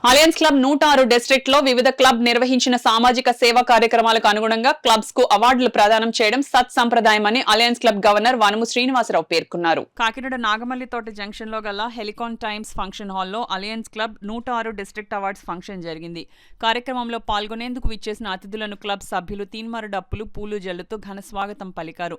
Alliance club 106 district లో వివిధ club నిర్వహించిన సామాజిక సేవా కార్యక్రమాలకు అనుగుణంగా క్లబ్స్ కు అవార్డులు ప్రదానం చేయడం సత్ సంప్రదాయమని alliance club governor Vanamu Srinivasarao పేర్కొన్నారు. కాకినాడ నాగమల్లితోట జంక్షన్ లో గల హెలికాన్ టైమ్స్ ఫంక్షన్ హాల్లో alliance club 106 district awards function జరిగింది. కార్యక్రమంలో పాల్గొనేందుకు విచ్చేసిన అతిథులను క్లబ్ సభ్యులు తీన్మారు డప్పులు పూలు జల్లుతూ ఘన స్వాగతం పలికారు.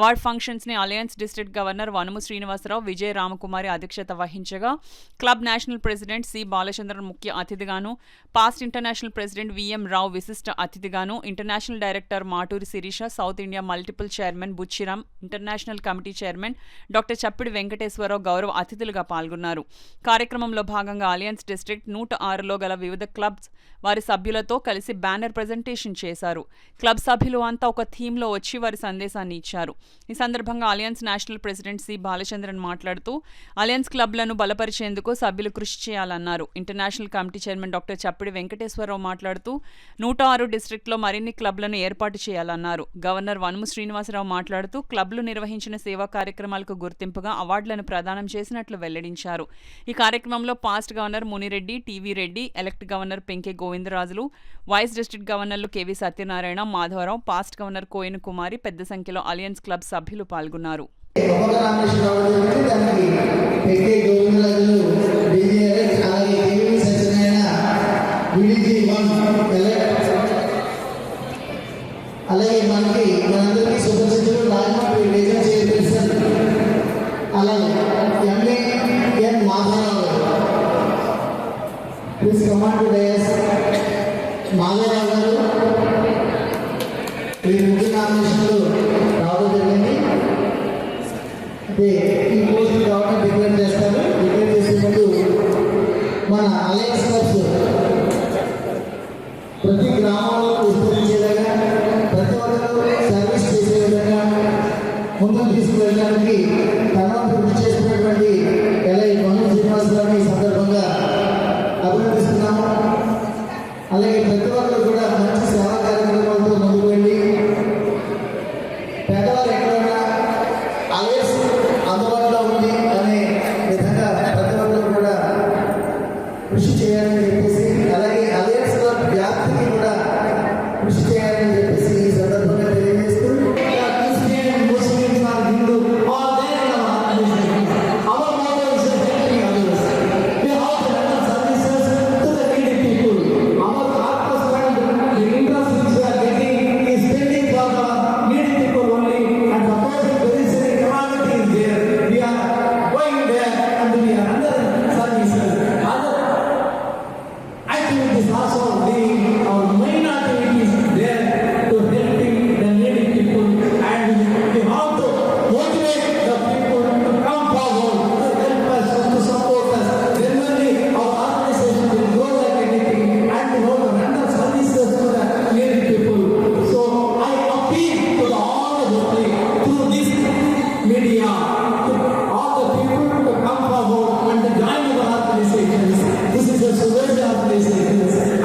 అవార్డ్ ఫంక్షన్స్ ని alliance district governor Vanamu Srinivasarao, Vijaya Ramakumari అధ్యక్షత వహించగా club national president C Balachandran ముఖ్య అతిథిగాను, past international president VM Rao విశిష్ట అతిథిగాను, international director Maturi Sirisha, south India multiple chairman Buchiram, international committee chairman doctor Chappidi Venkateswararao గౌరవ అతిథులుగా పాల్గొన్నారు. కార్యక్రమంలో భాగంగా అలయన్స్ డిస్ట్రిక్ట్ 106లో గల వివిధ క్లబ్స్ వారి సభ్యులతో కలిసి బ్యానర్ ప్రజెంటేషన్ చేశారు. క్లబ్ సభ్యులు అంతా ఒక థీమ్లో వచ్చి వారి సందేశాన్ని ఇచ్చారు. ఈ సందర్భంగా alliance national president C Balachandran మాట్లాడుతూ అలయన్స్ క్లబ్లను బలపరిచేందుకు సభ్యులు కృషి చేయాలన్నారు. International committee chairman doctor Chappidi Venkateswararao మాట్లాడుతూ 106 డిస్ట్రిక్ట్లో మరిన్ని క్లబ్లను ఏర్పాటు చేయాలన్నారు. గవర్నర్ వనము శ్రీనివాసరావు మాట్లాడుతూ క్లబ్లు నిర్వహించిన సేవా కార్యక్రమాలకు గుర్తింపుగా అవార్డులను ప్రదానం చేసినట్లు వెల్లడించారు. ఈ కార్యక్రమంలో past governor Munireddy, TV Reddy, elect governor Penke Govindarajulu, vice district గవర్నర్లు KV Satyanarayana, Madhavarao, past governor Koina Kumari పెద్ద సంఖ్యలో అలయన్స్ క్లబ్ సభ్యులు పాల్గొన్నారు. అలాగే మనందరికీ సుపరిచితులు రాజమండ్రి రీజన్ చైర్పర్సన్, అలాగే MAN Madhavarao garu, please come on to dais. Madhavarao garu ఈ ముఖ్య నామినేషన్లు రావడం జరిగింది. ఈ పోస్ట్ గవర్నమెంట్ డిక్లేర్ చేస్తారు. డిక్లేర్ చేసే ముందు మన అలయన్స్ క్లబ్స్ ప్రతి గ్రామంలో విస్తరించేలాగా, ప్రతి ఒక్కరు సర్వీస్ చేసే విధంగా ముందుకు తీసుకువెళ్ళడానికి తనవంతు కృషి చేస్తున్నటువంటి ఎల్ఐ వనము శ్రీనివాసరావుని ఈ సందర్భంగా అభినందిస్తున్నాము. అలాగే ప్రతి ఒక్కరు కూడా మంచి సేవా కార్యక్రమాలతో ముందుకు వెళ్ళి పేదవారు ఎక్కడైనా అలయన్స్ అందుబాటులో ఉంది అనే విధంగా ప్రతి ఒక్కరు కూడా కృషి చేయాలని చెప్పేసి, అలాగే అలయన్స్ వ్యాప్తికి కూడా కృషి చేయాలని చెప్పేసి ఈ సందర్భంగా తెలియజేస్తూ, Christian, Muslims or Hindu or there our motto is helping others. We have to render services to the needy people. Our corpus fund, the interest which we are getting is spending for the needy people only, and suppose if there is any capacity is there, we are going there and we are rendering services. Activities also our main activities there to helping the needy people, and we have to motivate the people to come forward, to help us, to support us. Then only our organization will grow like anything, and we have to render services to the needy people. So I appeal to all the public through this media, to all the people to come forward and to join our organizations. This is a Suresh organization.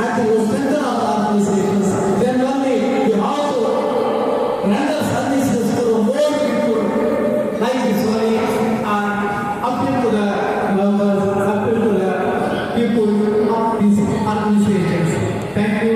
And to strengthen our organizations, then only we have to render services to more people like this one, and appeal to the members, appeal to the people of these organizations. Thank you.